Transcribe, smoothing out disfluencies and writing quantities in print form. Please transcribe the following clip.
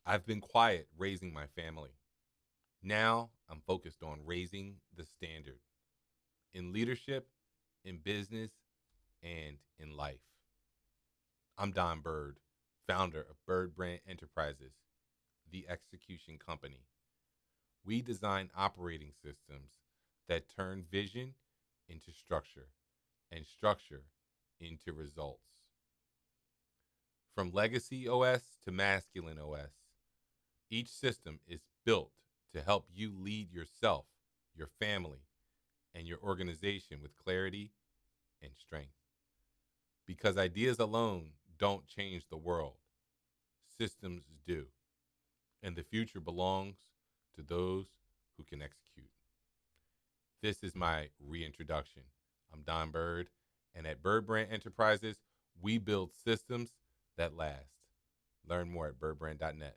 I've been quiet raising my family. Now I'm focused on raising the standard in leadership, in business, and in life. I'm Don Bird, founder of BirdBrand Enterprises, the execution company. We design operating systems that turn vision into structure and structure into results. From legacy OS to masculine OS, each system is built to help you lead yourself, your family, and your organization with clarity and strength. Because ideas alone don't change the world, systems do. And the future belongs to those who can execute. This is my reintroduction. I'm Don Bird, and at Bird Brand Enterprises, we build systems that last. Learn more at birdbrand.net.